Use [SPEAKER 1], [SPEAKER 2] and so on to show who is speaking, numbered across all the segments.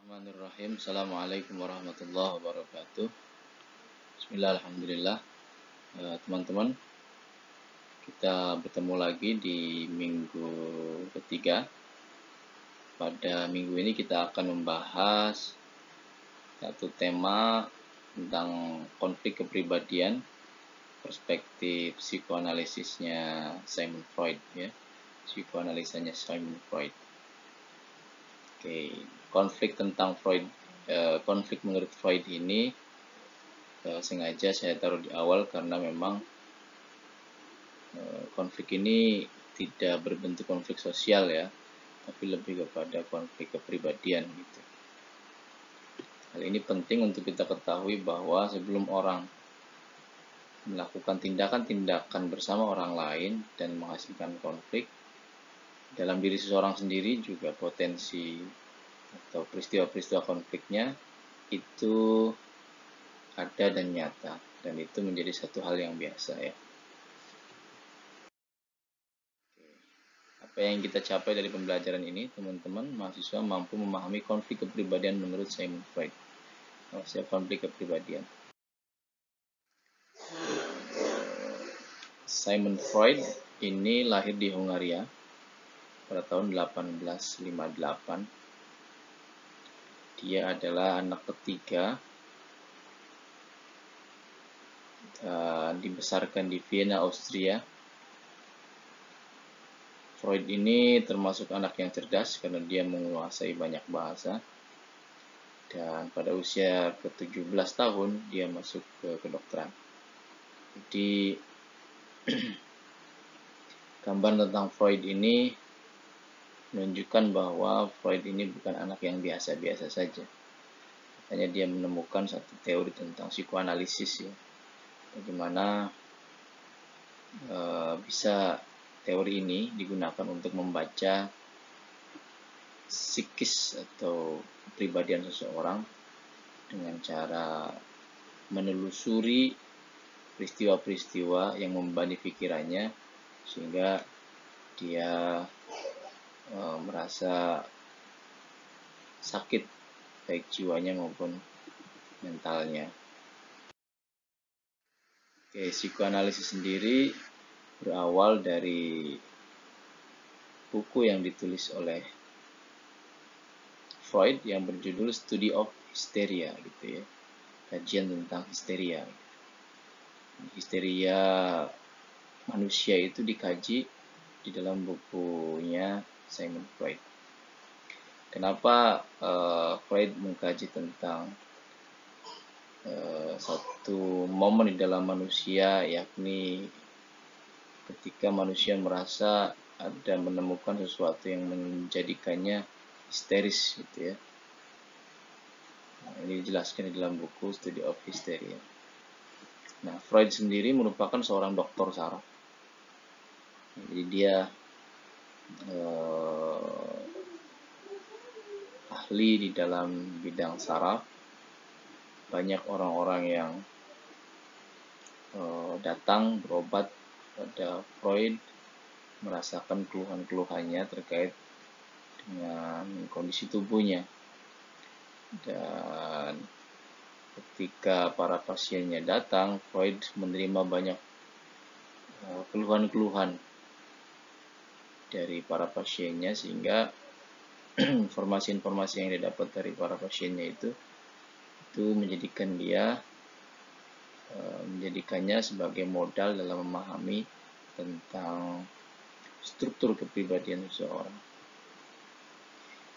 [SPEAKER 1] Bismillahirrahmanirrahim. Assalamualaikum warahmatullahi wabarakatuh. Bismillah, alhamdulillah. Teman-teman, kita bertemu lagi di minggu ketiga. Pada minggu ini kita akan membahas satu tema tentang konflik kepribadian, perspektif psikoanalisisnya Sigmund Freud, ya, psikoanalisanya Sigmund Freud. Oke, konflik tentang Freud, konflik menurut Freud ini sengaja saya taruh di awal karena memang konflik ini tidak berbentuk konflik sosial, ya, tapi lebih kepada konflik kepribadian gitu. Hal ini penting untuk kita ketahui bahwa sebelum orang melakukan tindakan-tindakan bersama orang lain dan menghasilkan konflik, dalam diri seseorang sendiri juga potensi atau peristiwa-peristiwa konfliknya itu ada dan nyata, dan itu menjadi satu hal yang biasa, ya. Apa yang kita capai dari pembelajaran ini, teman-teman mahasiswa mampu memahami konflik kepribadian menurut Sigmund Freud. Konflik kepribadian. Sigmund Freud ini lahir di Hungaria pada tahun 1858. Dia adalah anak ketiga, dibesarkan di Vienna, Austria. Freud ini termasuk anak yang cerdas karena dia menguasai banyak bahasa. Dan pada usia ke-17 tahun dia masuk ke kedokteran. Jadi gambar tentang Freud ini menunjukkan bahwa Freud ini bukan anak yang biasa-biasa saja. Hanya dia menemukan satu teori tentang psikoanalisis, ya. Bagaimana bisa teori ini digunakan untuk membaca psikis atau kepribadian seseorang dengan cara menelusuri peristiwa-peristiwa yang membebani pikirannya sehingga dia merasa sakit baik jiwanya maupun mentalnya. Oke, psikoanalisis sendiri berawal dari buku yang ditulis oleh Freud yang berjudul Study of Hysteria, gitu ya, kajian tentang histeria. Histeria manusia itu dikaji di dalam bukunya Sigmund Freud. Kenapa Freud mengkaji tentang satu momen di dalam manusia, yakni ketika manusia merasa ada menemukan sesuatu yang menjadikannya histeris, gitu ya. Nah, ini dijelaskan di dalam buku Study of Hysteria. Nah, Freud sendiri merupakan seorang doktor saraf. Jadi dia ahli di dalam bidang saraf. Banyak orang-orang yang datang berobat pada Freud merasakan keluhan-keluhannya terkait dengan kondisi tubuhnya. Dan ketika para pasiennya datang, Freud menerima banyak keluhan-keluhan dari para pasiennya, sehingga informasi-informasi yang didapat dari para pasiennya itu menjadikannya sebagai modal dalam memahami tentang struktur kepribadian seseorang.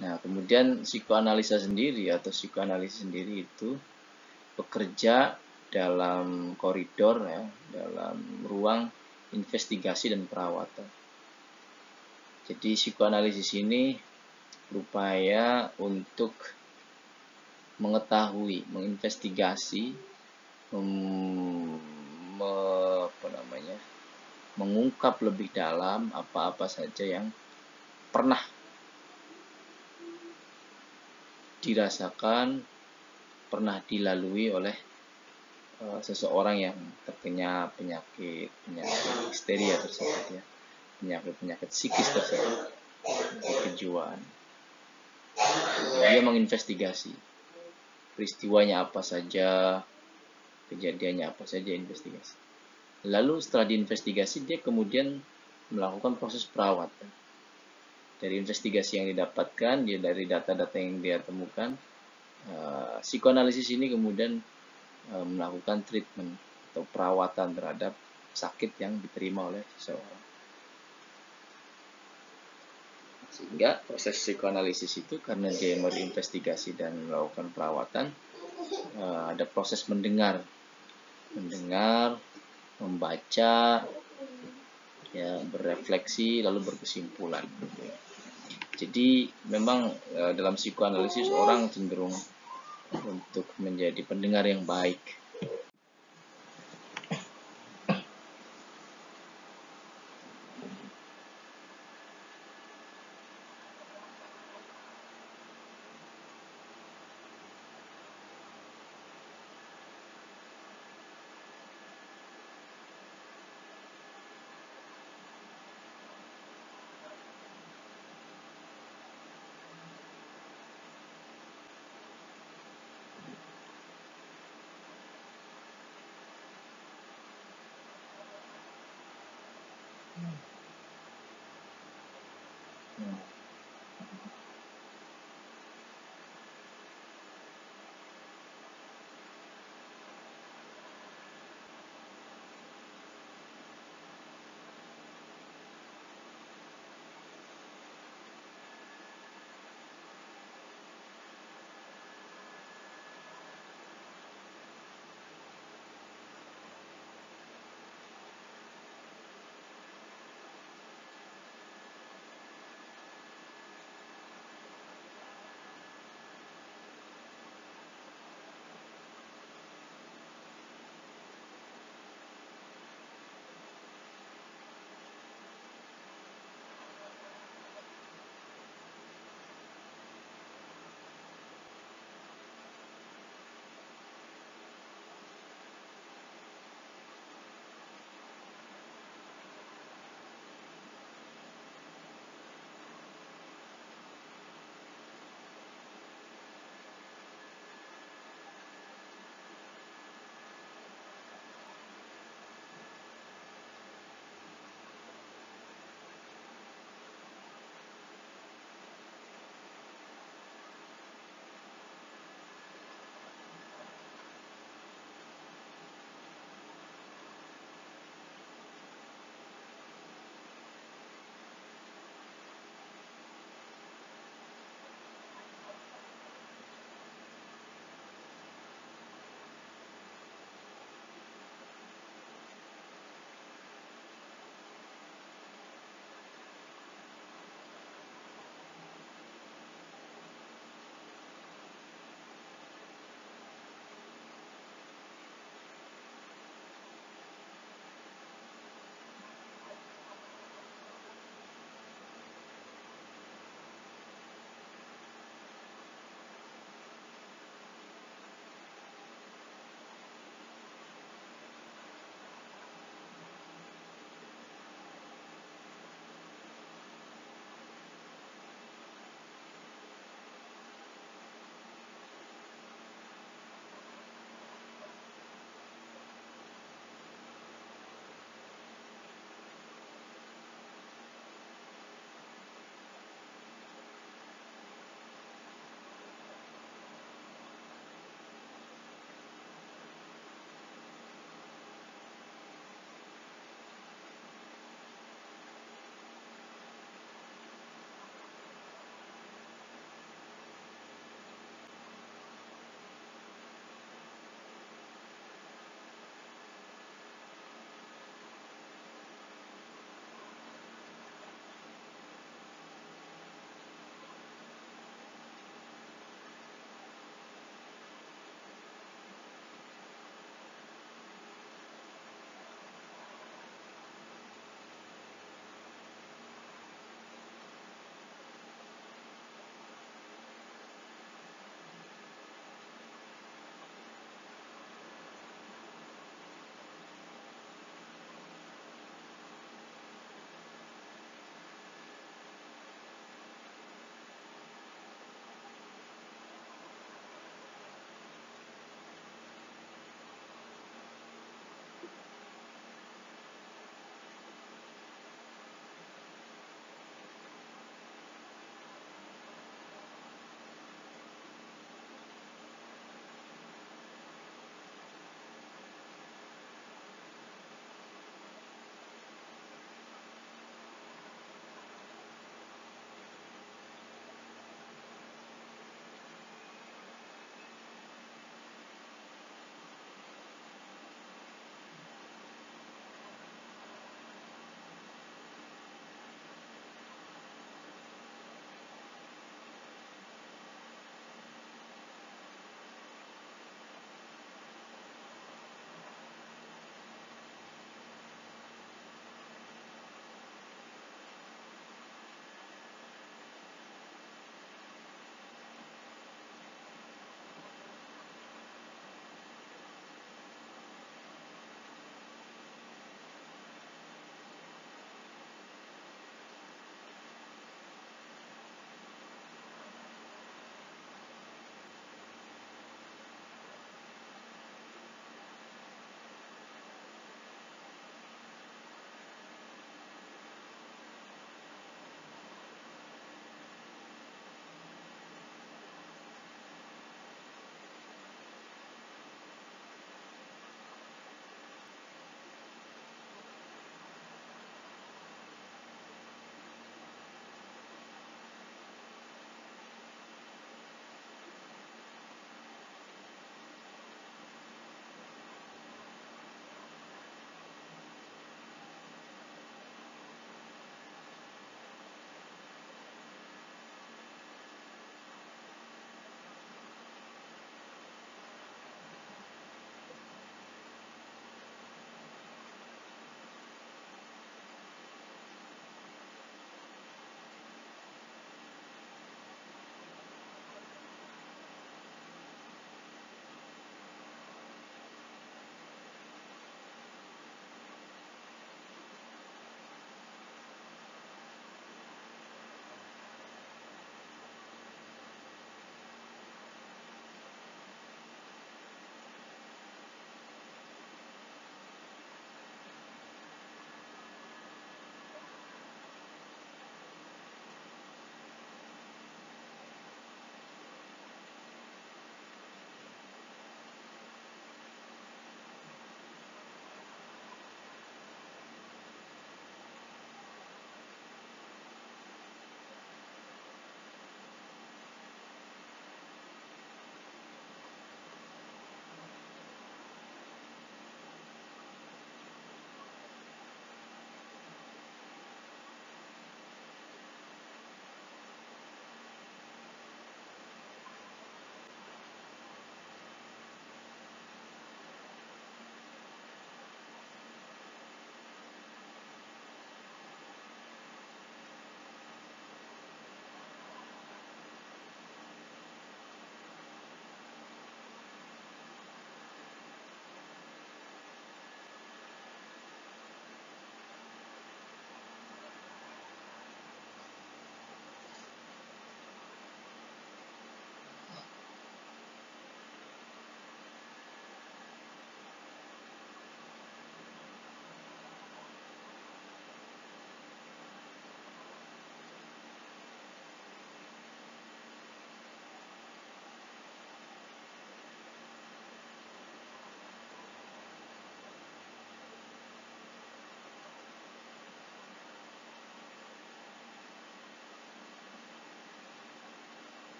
[SPEAKER 1] Nah, kemudian psikoanalisis sendiri itu bekerja dalam koridor, ya, dalam ruang investigasi dan perawatan. Jadi psikoanalisis ini berupaya untuk mengetahui, menginvestigasi, mengungkap lebih dalam apa-apa saja yang pernah dirasakan, pernah dilalui oleh seseorang yang terkena penyakit histeria tersebut, ya, penyakit psikis tersebut, kejiwaan. Dia menginvestigasi peristiwanya apa saja, kejadiannya apa saja, investigasi. Lalu setelah diinvestigasi dia kemudian melakukan proses perawatan. Dari investigasi yang didapatkan, dia dari data-data yang dia temukan, psikoanalisis ini kemudian melakukan treatment atau perawatan terhadap sakit yang diterima oleh seseorang. Sehingga proses psikoanalisis itu karena dia berinvestigasi dan melakukan perawatan, ada proses mendengar, membaca, ya, berefleksi, lalu berkesimpulan. Jadi memang dalam psikoanalisis orang cenderung untuk menjadi pendengar yang baik.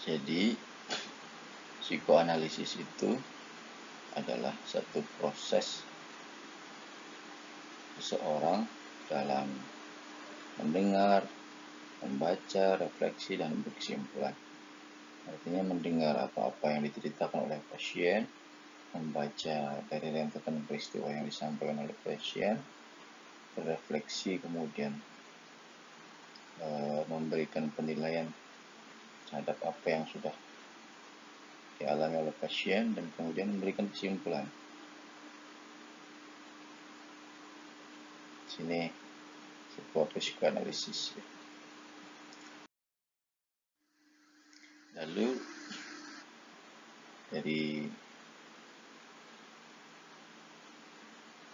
[SPEAKER 1] Jadi psikoanalisis itu adalah satu proses seseorang dalam mendengar, membaca, refleksi, dan berkesimpulan. Artinya mendengar apa-apa yang diceritakan oleh pasien, membaca dari rentetan peristiwa yang disampaikan oleh pasien, berefleksi, kemudian memberikan penilaian terhadap apa yang sudah dialami oleh pasien, dan kemudian memberikan kesimpulan. Sini sebuah psikoanalisis. Lalu dari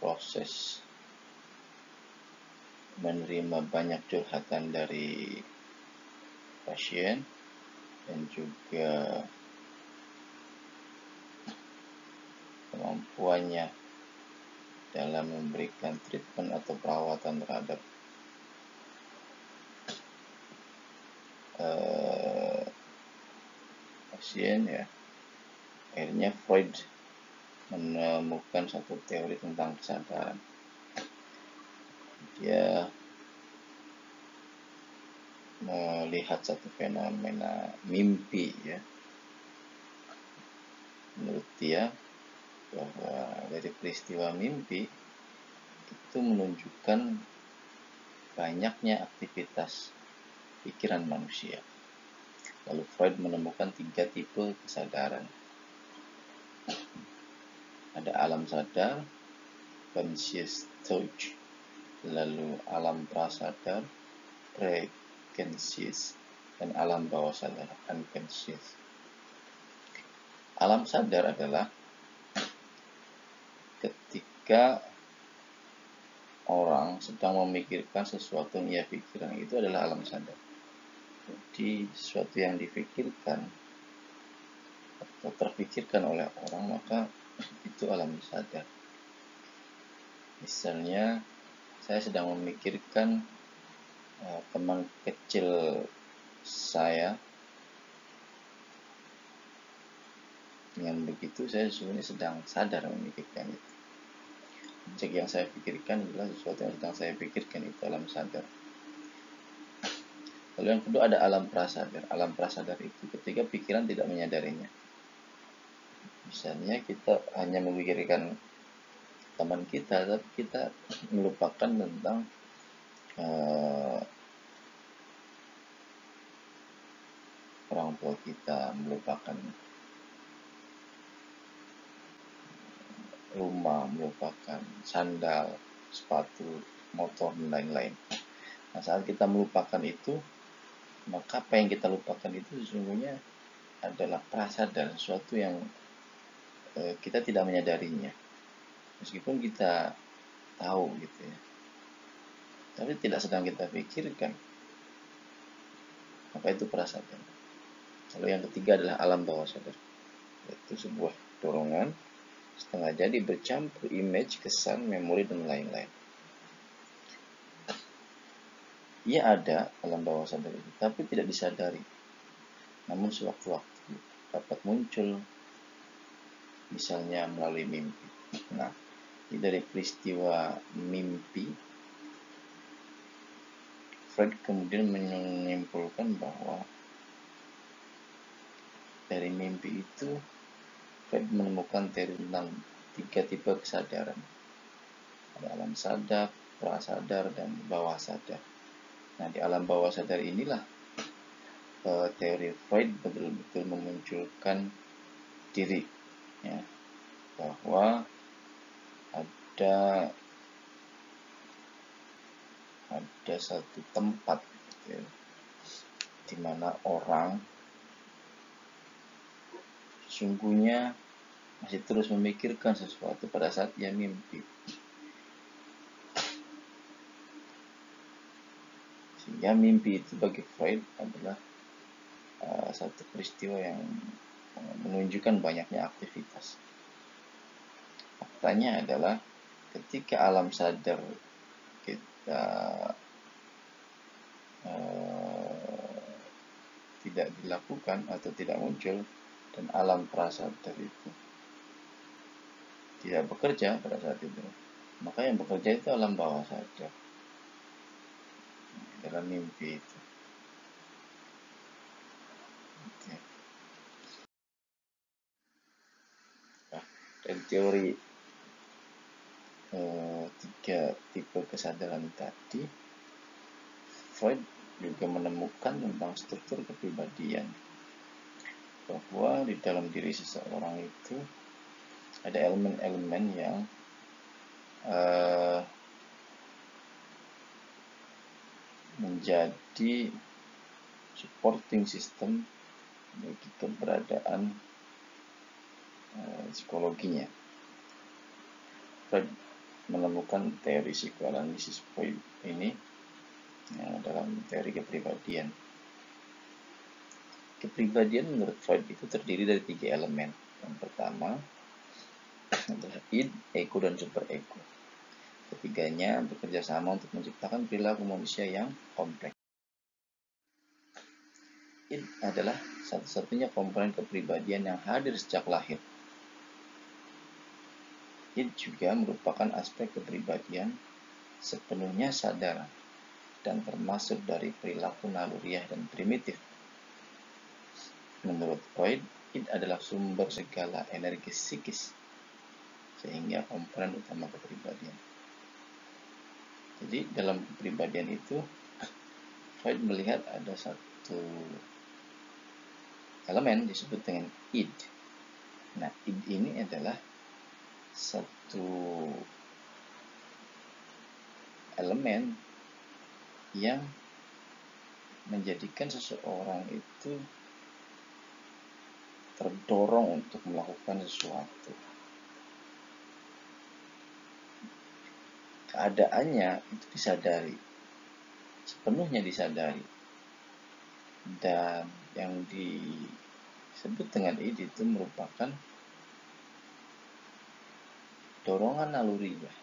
[SPEAKER 1] proses menerima banyak curhatan dari pasien dan juga kemampuannya dalam memberikan treatment atau perawatan terhadap pasien, ya, akhirnya Freud menemukan satu teori tentang kesadaran. Dia melihat satu fenomena mimpi, ya, Menurut dia bahwa dari peristiwa mimpi itu menunjukkan banyaknya aktivitas pikiran manusia. Lalu Freud menemukan 3 tipe kesadaran. Ada alam sadar, conscious thought, lalu alam prasadar, pre-conscious, dan alam bawah sadar, unconscious. Alam sadar adalah ketika orang sedang memikirkan sesuatu yang ia pikirkan, itu adalah alam sadar. Jadi sesuatu yang dipikirkan atau terpikirkan oleh orang, maka itu alam sadar. Misalnya saya sedang memikirkan teman kecil saya, dengan begitu saya sebenarnya sedang sadar memikirkan itu. Objek yang saya pikirkan adalah sesuatu yang sedang saya pikirkan, itu alam sadar. Lalu yang kedua ada alam prasadar. Alam prasadar itu ketika pikiran tidak menyadarinya. Misalnya kita hanya memikirkan teman kita, tapi kita melupakan tentang orang tua kita, melupakan rumah, melupakan sandal, sepatu, motor, dan lain-lain. Nah, saat kita melupakan itu, maka apa yang kita lupakan itu sesungguhnya adalah prasadar, sesuatu yang kita tidak menyadarinya, meskipun kita tahu gitu ya, tapi tidak sedang kita pikirkan, maka itu prasadar. Lalu yang ketiga adalah alam bawah sadar, yaitu sebuah dorongan setengah jadi bercampur image, kesan, memori, dan lain-lain. Ia ada alam bawah sadar itu, tapi tidak disadari. Namun sewaktu-waktu dapat muncul, misalnya melalui mimpi. Nah, dari peristiwa mimpi, Freud kemudian menyimpulkan bahwa dari mimpi itu Freud menemukan teori tentang 3 tipe kesadaran. Ada alam sadar, prasadar, dan bawah sadar. Nah, di alam bawah sadar inilah teori Freud betul-betul memunculkan diri, ya, bahwa ada satu tempat, ya, di mana orang sesungguhnya masih terus memikirkan sesuatu pada saat ia mimpi. Sehingga mimpi itu bagi Freud adalah satu peristiwa yang menunjukkan banyaknya aktivitas. Faktanya adalah ketika alam sadar kita tidak dilakukan atau tidak muncul, dan alam prasadar itu tidak bekerja pada saat itu, maka yang bekerja itu alam bawah sadar dalam mimpi itu. Nah, dari teori 3 tipe kesadaran tadi, Freud juga menemukan tentang struktur kepribadian, bahwa di dalam diri seseorang itu ada elemen-elemen yang menjadi supporting system bagi keberadaan psikologinya. Freud menemukan teori psikoanalisis Freud ini dalam teori kepribadian. Kepribadian menurut Freud itu terdiri dari 3 elemen. Yang pertama adalah id, ego, dan superego. Ketiganya bekerja sama untuk menciptakan perilaku manusia yang kompleks. Id adalah satu-satunya komponen kepribadian yang hadir sejak lahir. Id juga merupakan aspek kepribadian sepenuhnya sadar dan termasuk dari perilaku naluriah dan primitif. Menurut Freud, id adalah sumber segala energi psikis, sehingga komponen utama kepribadian. Jadi dalam kepribadian itu Freud melihat ada satu elemen disebut dengan id. Nah, id ini adalah satu elemen yang menjadikan seseorang itu terdorong untuk melakukan sesuatu. Keadaannya itu disadari, sepenuhnya disadari, dan yang disebut dengan id itu merupakan dorongan nalurinya.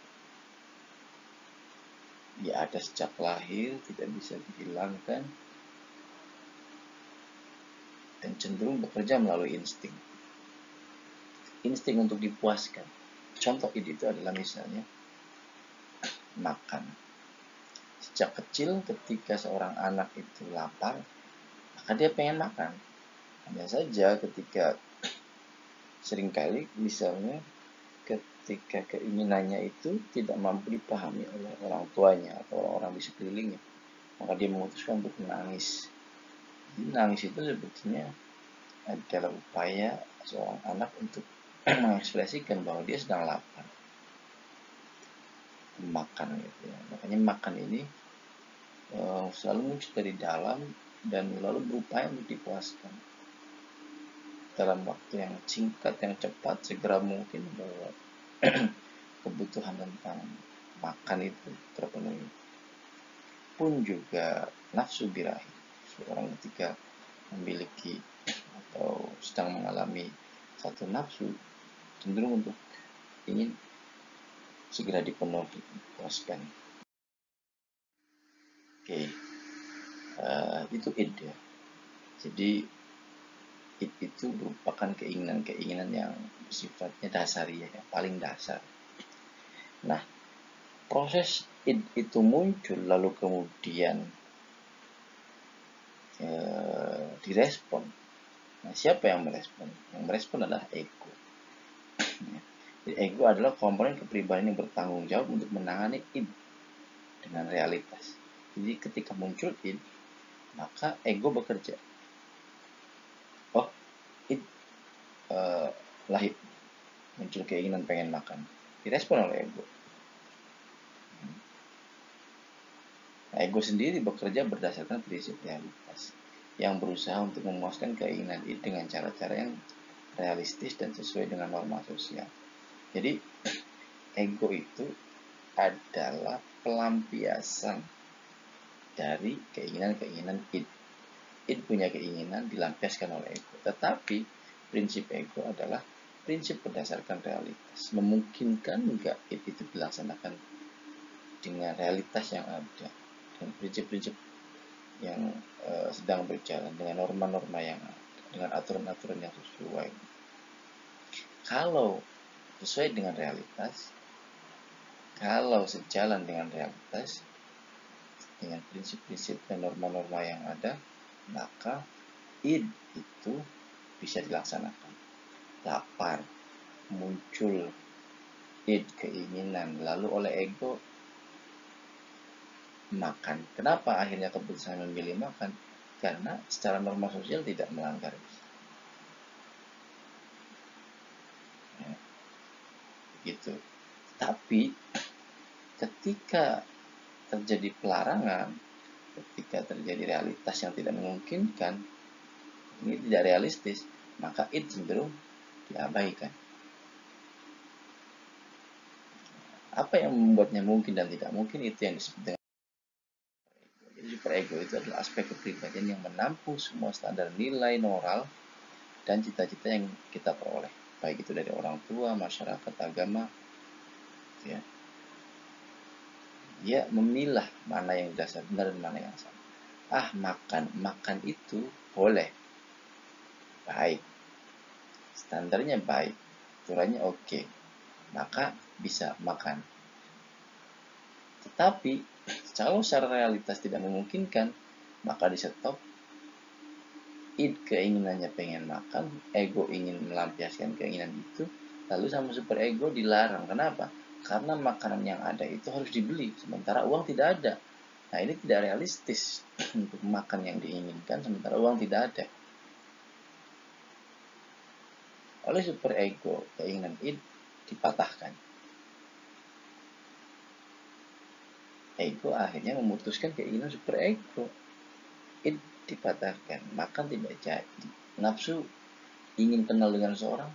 [SPEAKER 1] Dia ada sejak lahir, tidak bisa dihilangkan, dan cenderung bekerja melalui insting. Insting untuk dipuaskan. Contoh ide itu adalah misalnya makan. Sejak kecil ketika seorang anak itu lapar, maka dia pengen makan. Hanya saja ketika seringkali misalnya ketika keinginannya itu tidak mampu dipahami oleh orang tuanya atau orang di sekelilingnya, maka dia memutuskan untuk menangis. Nangis itu sebetulnya adalah upaya seorang anak untuk mengekspresikan bahwa dia sedang lapar, makan gitu ya. Makanya makan ini selalu muncul dari dalam dan lalu berupaya untuk dipuaskan dalam waktu yang singkat, yang cepat, segera mungkin bahwa kebutuhan tentang makan itu terpenuhi. Pun juga nafsu birahi, seorang ketika memiliki atau sedang mengalami satu nafsu, cenderung untuk ingin segera dipenuhi, dipuaskan. Oke, itu id ya. Jadi id itu merupakan keinginan-keinginan yang sifatnya dasariah, yang paling dasar. Nah, proses id itu muncul lalu kemudian direspon. Nah, siapa yang merespon? Yang merespon adalah ego. Jadi ego adalah komponen kepribadian yang bertanggung jawab untuk menangani id dengan realitas. Jadi ketika muncul id, maka ego bekerja. Oh, id lahir, muncul keinginan pengen makan, direspon oleh ego. Nah, ego sendiri bekerja berdasarkan prinsip realitas yang berusaha untuk memuaskan keinginan itu dengan cara-cara yang realistis dan sesuai dengan norma sosial. Jadi ego itu adalah pelampiasan dari keinginan-keinginan id. Id punya keinginan dilampiaskan oleh ego. Tetapi prinsip ego adalah prinsip berdasarkan realitas. Memungkinkan enggak id itu dilaksanakan dengan realitas yang ada, dengan prinsip-prinsip yang sedang berjalan, dengan norma-norma yang ada, dengan aturan-aturan yang sesuai. Kalau sesuai dengan realitas, kalau sejalan dengan realitas, dengan prinsip-prinsip dan norma-norma yang ada, maka id itu bisa dilaksanakan. Lapar, muncul id, keinginan, lalu oleh ego makan. Kenapa akhirnya keputusan memilih makan? Karena secara norma sosial tidak melanggar. Ya, gitu. Tapi ketika terjadi pelarangan, ketika terjadi realitas yang tidak memungkinkan, ini tidak realistis, maka id cenderung diabaikan. Apa yang membuatnya mungkin dan tidak mungkin itu yang disebut dengan jadi superego. Itu adalah aspek kepribadian yang menampung semua standar nilai moral dan cita-cita yang kita peroleh, baik itu dari orang tua, masyarakat, agama, ya. Dia memilah mana yang dasar benar dan mana yang salah. Makan itu boleh, baik, standarnya baik, aturannya oke, maka bisa makan. Tetapi kalau secara realitas tidak memungkinkan, maka di stop,
[SPEAKER 2] id keinginannya pengen makan, ego ingin melampiaskan keinginan itu, lalu sama super ego dilarang. Kenapa? Karena makanan yang ada itu harus dibeli, sementara uang tidak ada. Nah, ini tidak realistis untuk makan yang diinginkan sementara uang tidak ada. Oleh super ego, keinginan id dipatahkan. Ego akhirnya memutuskan keinginan super ego. Id dipatahkan, makan tidak jadi. Nafsu ingin kenal dengan seorang,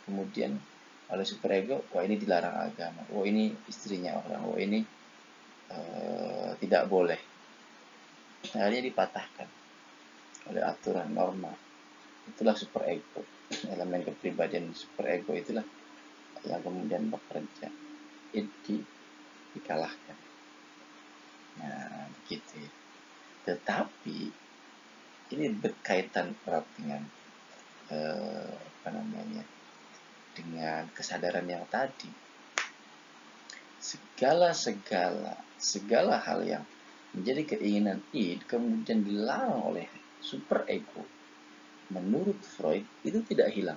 [SPEAKER 2] kemudian oleh super ego, wah ini dilarang agama, wah ini istrinya orang, wah ini tidak boleh. Akhirnya dipatahkan oleh aturan norma. Itulah super ego. Elemen kepribadian super ego itulah yang kemudian bekerja. Itu dikalahkan. Nah, begitu ya. Tetapi ini berkaitan erat dengan apa namanya, dengan kesadaran yang tadi. Segala hal yang menjadi keinginan id kemudian dilarang oleh super ego, menurut Freud itu tidak hilang.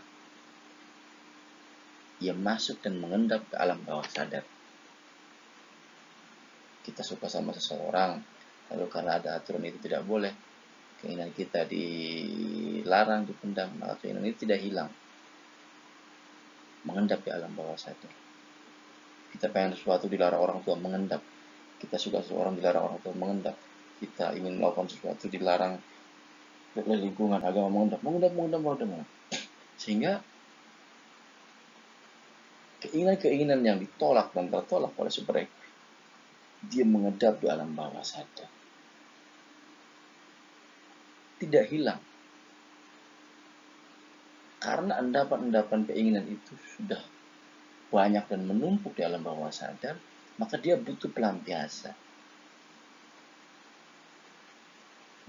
[SPEAKER 2] Ia masuk dan mengendap ke alam bawah sadar. Kita suka sama seseorang, lalu karena ada aturan itu tidak boleh, keinginan kita dilarang, dipendam, maka keinginan itu tidak hilang, mengendap di alam bawah sadar. Kita pengen sesuatu dilarang orang tua, mengendap. Kita suka seseorang dilarang orang tua, mengendap. Kita ingin melakukan sesuatu dilarang oleh lingkungan, agama, mengendap. Sehingga keinginan-keinginan yang ditolak dan tertolak oleh super ego, dia mengendap di alam bawah sadar. Tidak hilang. Karena endapan-endapan keinginan itu sudah banyak dan menumpuk di alam bawah sadar, maka dia butuh pelampiasan.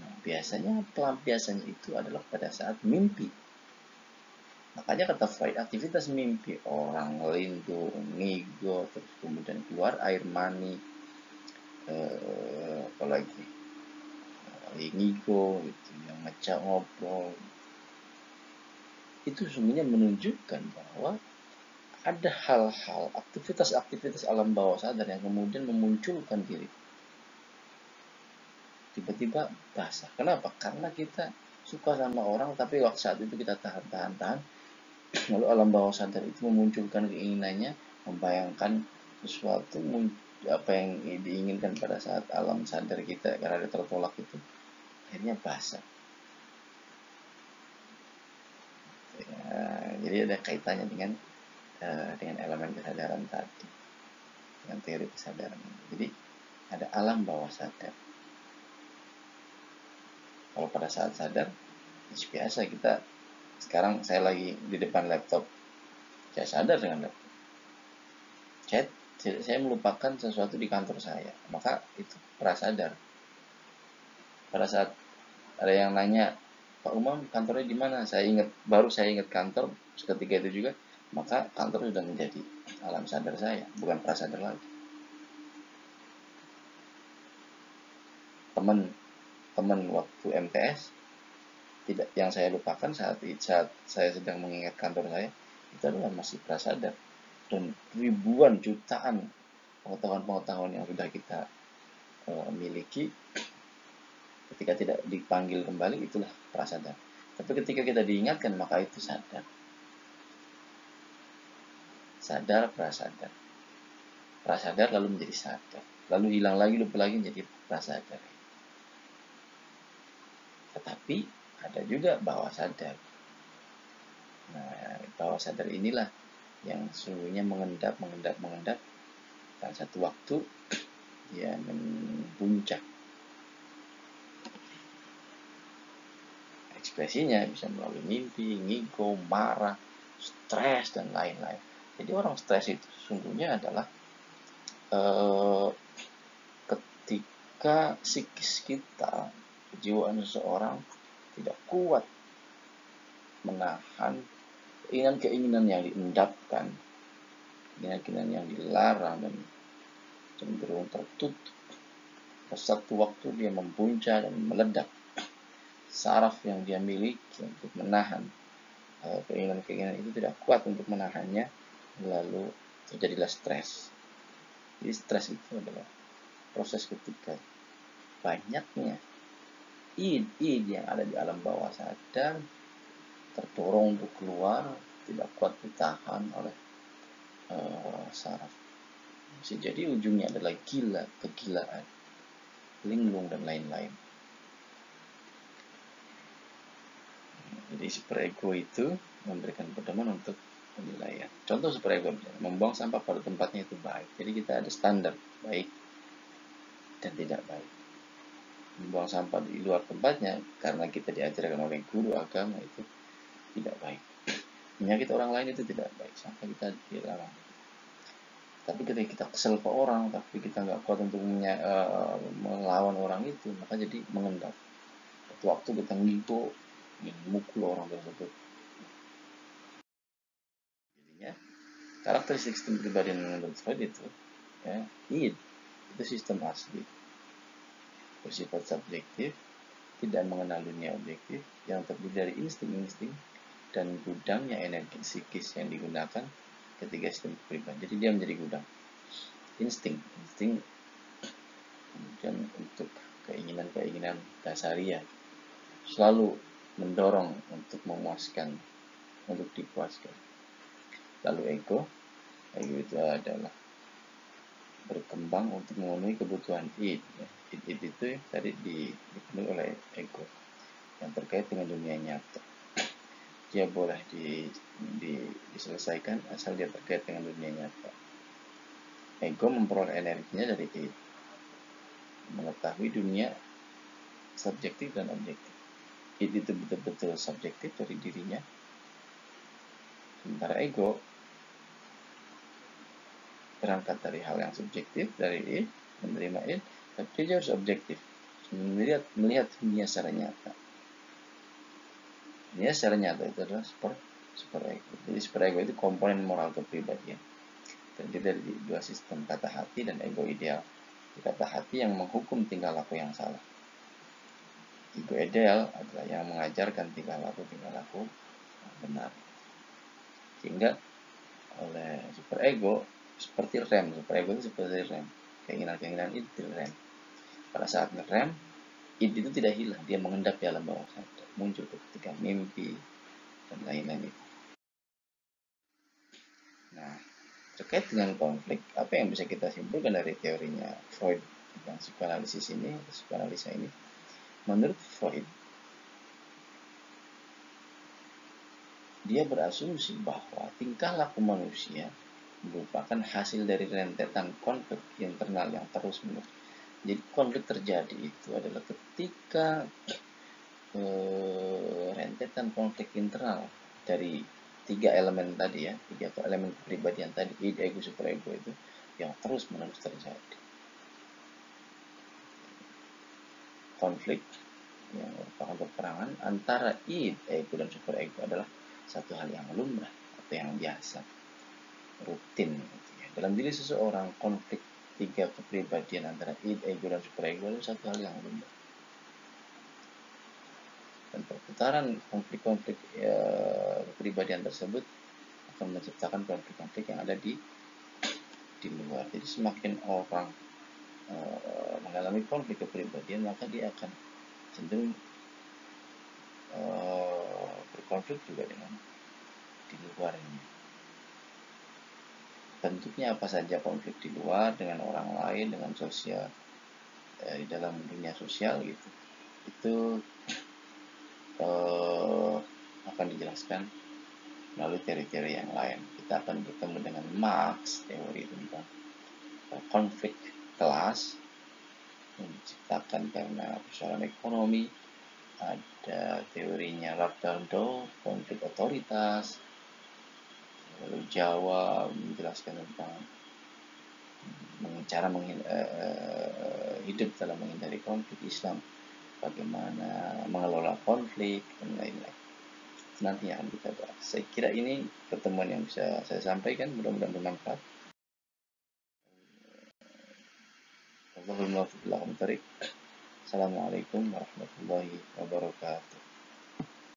[SPEAKER 2] Nah, biasanya pelampiasannya itu adalah pada saat mimpi. Makanya kata Freud, aktivitas mimpi orang lindu, ngigo, terus kemudian keluar air mani, apalagi ngigo gitu, yang ngecak ngobrol, itu sebenarnya menunjukkan bahwa ada hal-hal, aktivitas-aktivitas alam bawah sadar yang kemudian memunculkan diri. Tiba-tiba basah. Kenapa? Karena kita suka sama orang, tapi waktu saat itu kita tahan. Lalu alam bawah sadar itu memunculkan keinginannya, membayangkan sesuatu apa yang diinginkan pada saat alam sadar kita karena ada tertolak itu, akhirnya basah. Ya, jadi ada kaitannya dengan elemen kesadaran tadi, dengan teori kesadaran. Jadi ada alam bawah sadar. Kalau pada saat sadar, biasa kita, sekarang saya lagi di depan laptop, saya sadar dengan laptop. Saya melupakan sesuatu di kantor saya, maka itu prasadar. Pada saat ada yang nanya, Pak Umam kantornya di mana? Baru saya ingat kantor seketika itu juga, maka kantor sudah menjadi alam sadar saya, bukan prasadar lagi. Teman waktu MTS, tidak, yang saya lupakan saat saya sedang mengingat kantor saya, itu adalah masih prasadar. Dan ribuan jutaan pengetahuan yang sudah kita miliki, ketika tidak dipanggil kembali, itulah prasadar. Tapi ketika kita diingatkan, maka itu sadar. Sadar, prasadar. Prasadar lalu menjadi sadar. Lalu hilang lagi, lupa lagi, menjadi prasadar. Tetapi ada juga bawah sadar. Nah, bawah sadar inilah yang sungguhnya mengendap. Dan satu waktu dia membuncak. Ekspresinya bisa melalui mimpi, ngigo, marah, stres, dan lain-lain. Jadi orang stres itu sesungguhnya adalah ketika psikis kita, kejiwaan seseorang tidak kuat menahan keinginan-keinginan yang diendapkan, keinginan-keinginan yang dilarang dan cenderung tertutup. Pada satu waktu dia membuncah dan meledak. saraf yang dia miliki untuk menahan keinginan-keinginan itu tidak kuat untuk menahannya, lalu terjadilah stres. Jadi stres itu adalah proses ketika banyaknya id yang ada di alam bawah sadar terdorong untuk keluar, tidak kuat ditahan oleh saraf. Bisa jadi ujungnya adalah gila, kegilaan, linglung, dan lain-lain. Jadi superego itu memberikan pedoman untuk penilaian. Contoh superego, membuang sampah pada tempatnya itu baik. Jadi kita ada standar baik dan tidak baik. Membuang sampah di luar tempatnya karena kita diajarkan oleh guru agama itu tidak baik. Menyakiti orang lain itu tidak baik, sampai kita dilarang. Tapi ketika kita kesel ke orang, tapi kita nggak kuat untuk melawan orang itu, maka jadi mengendap. Waktu kita ngigo, mukul orang tersebut. Jadinya karakteristik sistem kepribadian menurut Freud itu, ya, itu sistem asli, bersifat subjektif, tidak mengenal dunia objektif, yang terdiri dari insting-insting dan gudangnya energi psikis yang digunakan ketika sistem kepribadian. Jadi dia menjadi gudang insting, kemudian untuk keinginan-keinginan dasariah selalu mendorong untuk memuaskan, untuk dipuaskan. Lalu ego itu adalah berkembang untuk memenuhi kebutuhan id. Id itu tadi dipenuhi oleh ego yang terkait dengan dunia nyata. Dia boleh diselesaikan asal dia terkait dengan dunia nyata. Ego memperoleh energinya dari id, mengetahui dunia subjektif dan objektif. Id itu betul-betul subjektif dari dirinya, sementara ego berangkat dari hal yang subjektif, dari id, menerima id, tapi dia harus objektif, melihat dunia secara nyata. Dunia secara nyata itu adalah superego. Jadi superego itu komponen moral kepribadian, terdiri dari dua sistem, kata hati dan ego ideal. Kata hati yang menghukum tingkah laku yang salah. Ego ideal adalah yang mengajarkan tingkah laku benar. Sehingga oleh superego seperti rem, superego itu seperti rem. Keinginan-keinginan itu rem. Pada saat ngerem, id itu tidak hilang, dia mengendap di alam bawah sadar, muncul ketika mimpi dan lain-lain itu. Nah, terkait dengan konflik, apa yang bisa kita simpulkan dari teorinya Freud tentang psikoanalisis ini, psikoanalisa ini? Menurut Freud, dia berasumsi bahwa tingkah laku manusia merupakan hasil dari rentetan konflik internal yang terus-menerus. Jadi konflik terjadi itu adalah ketika rentetan konflik internal dari tiga elemen tadi, ya, tiga elemen kepribadian tadi, id, ego, superego itu yang terus-menerus terjadi. Konflik yang merupakan peperangan antara id, ego, dan superego adalah satu hal yang lumrah atau yang biasa, rutin. Dalam diri seseorang, konflik tiga kepribadian antara id, ego, dan superego adalah satu hal yang lumrah. Dan perputaran konflik-konflik kepribadian tersebut akan menciptakan konflik-konflik yang ada di luar. Jadi semakin orang mengalami konflik kepribadian, maka dia akan cenderung berkonflik juga dengan di luarnya. Bentuknya apa saja konflik di luar, dengan orang lain, dengan sosial, di dalam dunia sosial gitu, itu akan dijelaskan melalui teori-teori yang lain. Kita akan bertemu dengan Marx, teori tentang konflik kelas yang diciptakan karena persoalan ekonomi. Ada teorinya Ragdaldo, konflik otoritas. Lalu Jawa menjelaskan tentang cara hidup dalam menghindari konflik. Islam bagaimana mengelola konflik dan lain-lain. Nanti akan kita bahas. Saya kira ini pertemuan yang bisa saya sampaikan, mudah-mudahan bermanfaat. Wabillahi taufiq. Assalamualaikum warahmatullahi wabarakatuh.